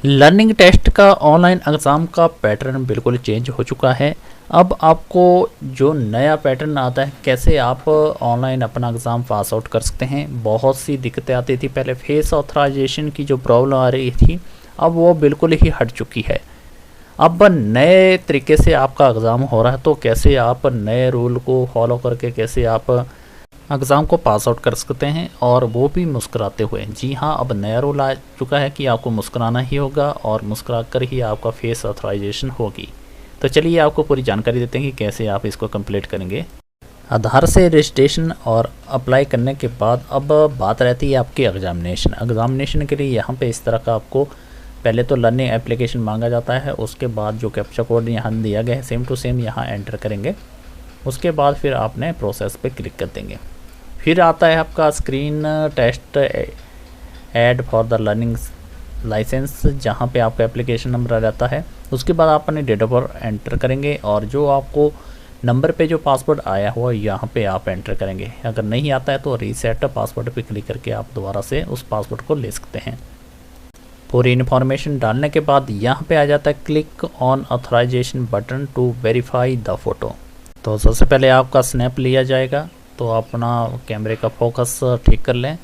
Learning test का online exam का pattern बिल्कुल चेंज हो चुका है। अब आपको जो नया पैटर्न आता है, कैसे आप ऑनलाइन अपना एग्ज़ाम पास आउट कर सकते हैं। बहुत सी दिक्कतें आती थी पहले, फेस ऑथराइजेशन की जो प्रॉब्लम आ रही थी, अब वो बिल्कुल ही हट चुकी है। अब नए तरीके से आपका एग्ज़ाम हो रहा है, तो कैसे आप नए रूल को फॉलो करके कैसे आप एग्ज़ाम को पास आउट कर सकते हैं, और वो भी मुस्कुराते हुए। जी हाँ, अब नया रूल आ चुका है कि आपको मुस्कुराना ही होगा और मुस्कुरा कर ही आपका फेस ऑथराइजेशन होगी। तो चलिए आपको पूरी जानकारी देते हैं कि कैसे आप इसको कंप्लीट करेंगे। आधार से रजिस्ट्रेशन और अप्लाई करने के बाद अब बात रहती है आपकी एग्ज़ामिनेशन के लिए। यहाँ पे इस तरह का आपको पहले तो लर्निंग एप्लीकेशन मांगा जाता है, उसके बाद जो कैप्चा कोड यहाँ दिया गया है सेम टू सेम यहाँ एंटर करेंगे। उसके बाद फिर आपने प्रोसेस पे क्लिक कर देंगे। फिर आता है आपका screen test ad for the learning licence, जहाँ पे आपका एप्लीकेशन नंबर आ जाता है। उसके बाद आप अपने डेट ऑफ बर्थ एंटर करेंगे और जो आपको नंबर पे जो पासवर्ड आया हुआ यहाँ पे आप एंटर करेंगे। अगर नहीं आता है तो रीसेट पासवर्ड पे क्लिक करके आप दोबारा से उस पासवर्ड को ले सकते हैं। पूरी इन्फॉर्मेशन डालने के बाद यहाँ पे आ जाता है click on authorisation button to verify the photo. तो सबसे पहले आपका स्नैप लिया जाएगा, तो अपना कैमरे का फोकस ठीक कर लें।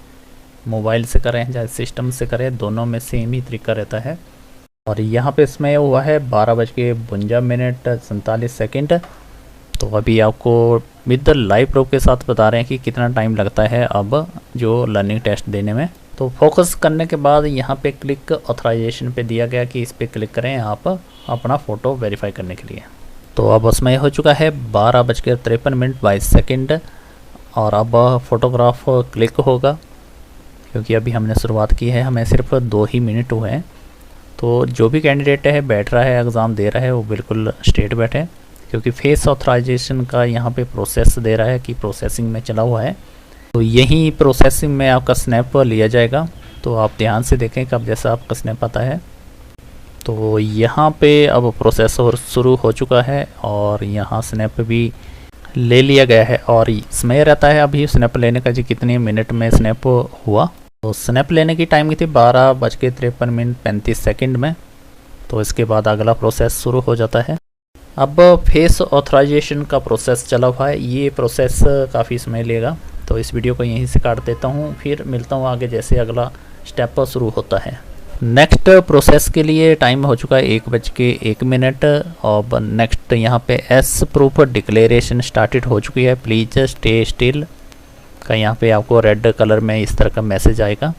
मोबाइल से करें चाहे सिस्टम से करें, दोनों में सेम ही तरीका रहता है। और यहाँ पे इसमें हुआ है 12:52 तो अभी आपको विद लाइव प्रूफ के साथ बता रहे हैं कि कितना टाइम लगता है अब जो लर्निंग टेस्ट देने में। तो फोकस करने के बाद यहाँ पे क्लिक ऑथराइजेशन पे दिया गया कि इस पर क्लिक करें आप अपना फ़ोटो वेरीफाई करने के लिए। तो अब उसमें हो चुका है 12:53 और अब फ़ोटोग्राफ क्लिक होगा, क्योंकि अभी हमने शुरुआत की है, हमें सिर्फ 2 ही मिनट हुए हैं। तो जो भी कैंडिडेट है बैठ रहा है एग्ज़ाम दे रहा है वो बिल्कुल स्ट्रेट बैठे, क्योंकि फेस ऑथराइजेशन का यहाँ पे प्रोसेस दे रहा है कि प्रोसेसिंग में चला हुआ है। तो यही प्रोसेसिंग में आपका स्नैप लिया जाएगा। तो आप ध्यान से देखें कब जैसा आपका स्नैप आता है। तो यहाँ पे अब प्रोसेस शुरू हो चुका है और यहाँ स्नैप भी ले लिया गया है और समय रहता है अभी स्नैप लेने का जी कितने मिनट में स्नैप हुआ। तो स्नैप लेने की टाइम की थी 12:53 में। तो इसके बाद अगला प्रोसेस शुरू हो जाता है। अब फेस ऑथराइजेशन का प्रोसेस चला हुआ है, ये प्रोसेस काफ़ी समय लेगा। तो इस वीडियो को यहीं से काट देता हूँ, फिर मिलता हूँ आगे जैसे अगला स्टेप शुरू होता है। नेक्स्ट प्रोसेस के लिए टाइम हो चुका है 1:01। और नेक्स्ट यहाँ पे एस प्रूफ डिक्लेरेशन स्टार्टेड हो चुकी है, प्लीज़ स्टे स्टिल का यहाँ पे आपको रेड कलर में इस तरह का मैसेज आएगा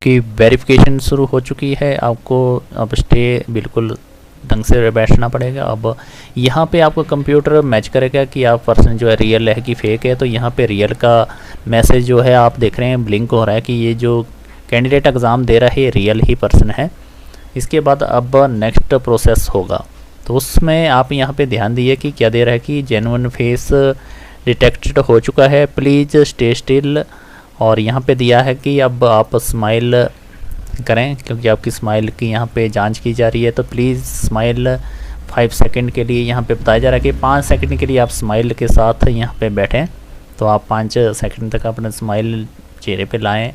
कि वेरिफिकेशन शुरू हो चुकी है। आपको अब स्टे बिल्कुल ढंग से बैठना पड़ेगा। अब यहाँ पे आपको कंप्यूटर मैच करेगा कि आप पर्सन जो है रियल है कि फेक है। तो यहाँ पे रियल का मैसेज जो है आप देख रहे हैं ब्लिंक हो रहा है कि ये जो कैंडिडेट एग्ज़ाम दे रहा है ये रियल ही पर्सन है। इसके बाद अब नेक्स्ट प्रोसेस होगा, तो उसमें आप यहाँ पे ध्यान दिए कि क्या दे रहा है कि जेन्युइन फेस डिटेक्टेड हो चुका है, प्लीज़ स्टे स्टिल। और यहाँ पे दिया है कि अब आप स्माइल करें, क्योंकि आपकी स्माइल की यहाँ पे जांच की जा रही है। तो प्लीज़ स्माइल 5 सेकंड के लिए यहाँ पे बताया जा रहा है कि 5 सेकंड के लिए आप स्माइल के साथ यहाँ पे बैठें। तो आप 5 सेकंड तक अपना स्माइल चेहरे पे लाएं।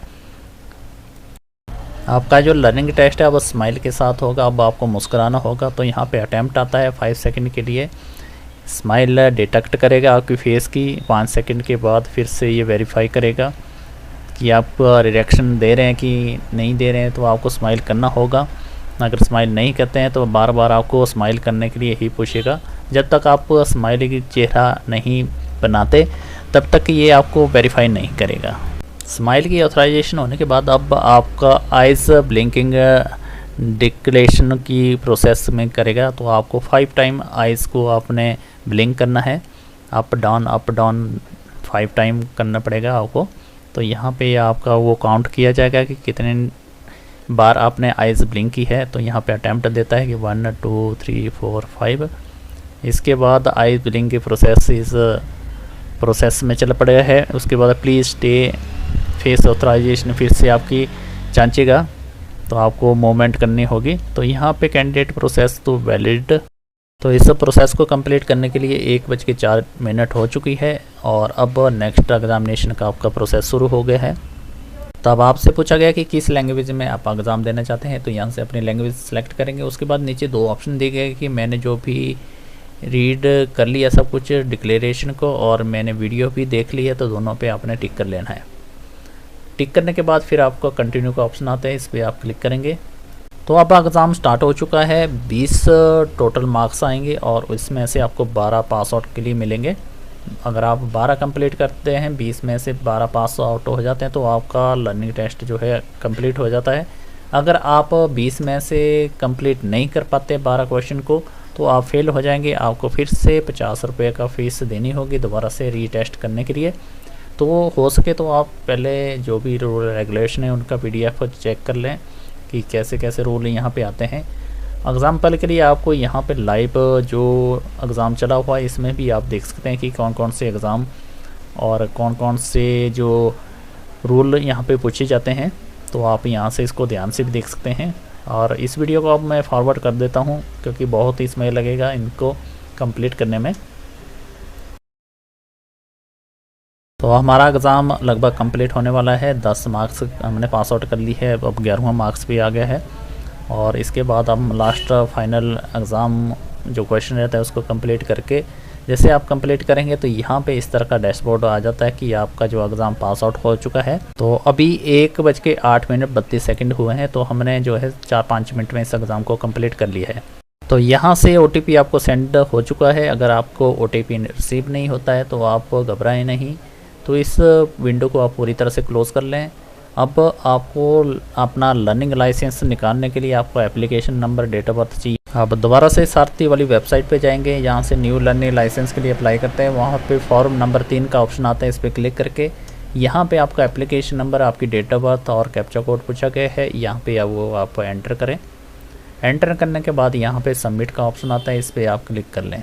आपका जो लर्निंग टेस्ट है अब स्माइल के साथ होगा, अब आपको मुस्कुराना होगा। तो यहाँ पे अटैम्प्ट आता है 5 सेकंड के लिए, स्माइल डिटेक्ट करेगा आपकी फेस की। 5 सेकंड के बाद फिर से ये वेरीफाई करेगा कि आप रिएक्शन दे रहे हैं कि नहीं दे रहे हैं। तो आपको स्माइल करना होगा, अगर स्माइल नहीं करते हैं तो बार बार आपको स्माइल करने के लिए ही पूछेगा। जब तक आप स्माइल की चेहरा नहीं बनाते तब तक ये आपको वेरीफाई नहीं करेगा। स्माइल की ऑथराइजेशन होने के बाद अब आपका आइज़ ब्लिंकिंग डिक्लेरेशन की प्रोसेस में करेगा। तो आपको 5 टाइम आइज़ को आपने ब्लिंक करना है, अप डाउन 5 टाइम करना पड़ेगा आपको। तो यहाँ पे आपका वो काउंट किया जाएगा कि कितने बार आपने आइज़ ब्लिंक की है। तो यहाँ पे अटैम्प्ट देता है कि 1 2 3 4 5। इसके बाद आइज़ ब्लिंक की प्रोसेस इस प्रोसेस में चल पड़ेगा है। उसके बाद प्लीज़ स्टे फेस ऑथराइजेशन फिर से आपकी जांचेगा, तो आपको मूवमेंट करनी होगी। तो यहाँ पे कैंडिडेट प्रोसेस तो वैलिड। तो इस प्रोसेस को कंप्लीट करने के लिए 1:04 हो चुकी है और अब नेक्स्ट एग्जामिनेशन का आपका प्रोसेस शुरू हो गया है। तब आपसे पूछा गया कि किस लैंग्वेज में आप एग्ज़ाम देना चाहते हैं, तो यहाँ से अपनी लैंग्वेज सेलेक्ट करेंगे। उसके बाद नीचे 2 ऑप्शन दिए गए कि मैंने जो भी रीड कर लिया सब कुछ डिक्लेरेशन को और मैंने वीडियो भी देख ली है, तो दोनों पे आपने टिक कर लेना है। टिक करने के बाद फिर आपको कंटिन्यू का ऑप्शन आता है, इस पर आप क्लिक करेंगे। तो अब एग्ज़ाम स्टार्ट हो चुका है। 20 टोटल मार्क्स आएंगे और इसमें से आपको 12 पास आउट के लिए मिलेंगे। अगर आप 12 कंप्लीट करते हैं, 20 में से 12 पास आउट हो जाते हैं, तो आपका लर्निंग टेस्ट जो है कंप्लीट हो जाता है। अगर आप 20 में से कंप्लीट नहीं कर पाते 12 क्वेश्चन को, तो आप फेल हो जाएंगे। आपको फिर से 50 रुपये का फ़ीस देनी होगी दोबारा से रीटेस्ट करने के लिए। तो हो सके तो आप पहले जो भी रूल रेगुलेशन है उनका PDF चेक कर लें कि कैसे कैसे रूल यहाँ पे आते हैं। एग्ज़ाम्पल के लिए आपको यहाँ पे लाइव जो एग्ज़ाम चला हुआ है इसमें भी आप देख सकते हैं कि कौन कौन से एग्ज़ाम और कौन कौन से जो रूल यहाँ पे पूछे जाते हैं। तो आप यहाँ से इसको ध्यान से भी देख सकते हैं। और इस वीडियो को अब मैं फॉरवर्ड कर देता हूँ क्योंकि बहुत ही समय लगेगा इनको कंप्लीट करने में। तो हमारा एग्ज़ाम लगभग कंप्लीट होने वाला है। 10 मार्क्स हमने पास आउट कर ली है, अब 11वां मार्क्स भी आ गया है। और इसके बाद हम लास्ट फाइनल एग्ज़ाम जो क्वेश्चन रहता है उसको कंप्लीट करके जैसे आप कंप्लीट करेंगे तो यहाँ पे इस तरह का डैशबोर्ड आ जाता है कि आपका जो एग्ज़ाम पास आउट हो चुका है। तो अभी 1:08:32 हुए हैं, तो हमने जो है 4-5 मिनट में इस एग्ज़ाम को कंप्लीट कर लिया है। तो यहाँ से OTP आपको सेंड हो चुका है। अगर आपको OTP रिसीव नहीं होता है तो आप घबराएं नहीं, तो इस विंडो को आप पूरी तरह से क्लोज़ कर लें। अब आपको अपना लर्निंग लाइसेंस निकालने के लिए आपको application number, date of birth चाहिए। आप दोबारा से सारथी वाली वेबसाइट पे जाएंगे, यहाँ से न्यू लर्निंग लाइसेंस के लिए अप्लाई करते हैं। वहाँ पे फॉर्म नंबर 3 का ऑप्शन आता है, इस पर क्लिक करके यहाँ पे आपका एप्लीकेशन नंबर, आपकी डेट ऑफ बर्थ और कैप्चा कोड पूछा गया है, यहाँ पे वो आप एंटर करें। एंटर करने के बाद यहाँ पे सबमिट का ऑप्शन आता है, इस पर आप क्लिक कर लें।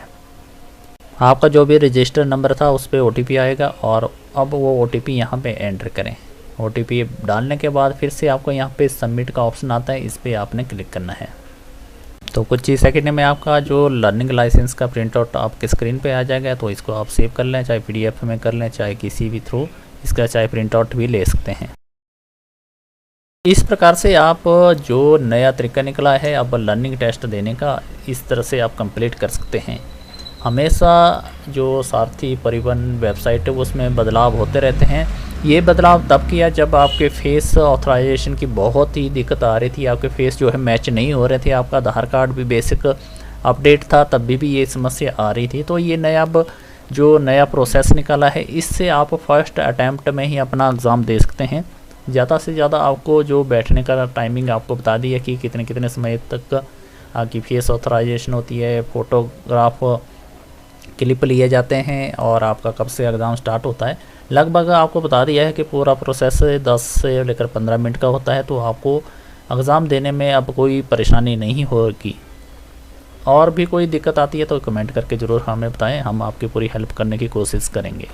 आपका जो भी रजिस्टर नंबर था उस पर OTP आएगा और अब वो OTP यहाँ पे एंटर करें। OTP डालने के बाद फिर से आपको यहाँ पे सबमिट का ऑप्शन आता है, इस पर आपने क्लिक करना है। तो कुछ ही सेकंड में आपका जो लर्निंग लाइसेंस का प्रिंट आउट आपके स्क्रीन पे आ जाएगा। तो इसको आप सेव कर लें, चाहे PDF में कर लें, चाहे किसी भी थ्रू इसका चाहे प्रिंट आउट भी ले सकते हैं। इस प्रकार से आप जो नया तरीका निकला है अब लर्निंग टेस्ट देने का, इस तरह से आप कंप्लीट कर सकते हैं। हमेशा जो सारथी परिवहन वेबसाइट है उसमें बदलाव होते रहते हैं। ये बदलाव तब किया जब आपके फेस ऑथराइजेशन की बहुत ही दिक्कत आ रही थी, आपके फेस जो है मैच नहीं हो रहे थे, आपका आधार कार्ड भी बेसिक अपडेट था तब भी ये समस्या आ रही थी। तो ये नया अब जो नया प्रोसेस निकाला है इससे आप फर्स्ट अटैम्प्ट में ही अपना एग्ज़ाम दे सकते हैं। ज़्यादा से ज़्यादा आपको जो बैठने का टाइमिंग आपको बता दी है कि कितने कितने समय तक आपकी फेस ऑथराइजेशन होती है, फ़ोटोग्राफ क्लिप लिए जाते हैं और आपका कब से एग्ज़ाम स्टार्ट होता है। लगभग आपको बता दिया है कि पूरा प्रोसेस 10 से लेकर 15 मिनट का होता है। तो आपको एग्ज़ाम देने में अब कोई परेशानी नहीं होगी। और भी कोई दिक्कत आती है तो कमेंट करके ज़रूर हमें बताएं, हम आपकी पूरी हेल्प करने की कोशिश करेंगे।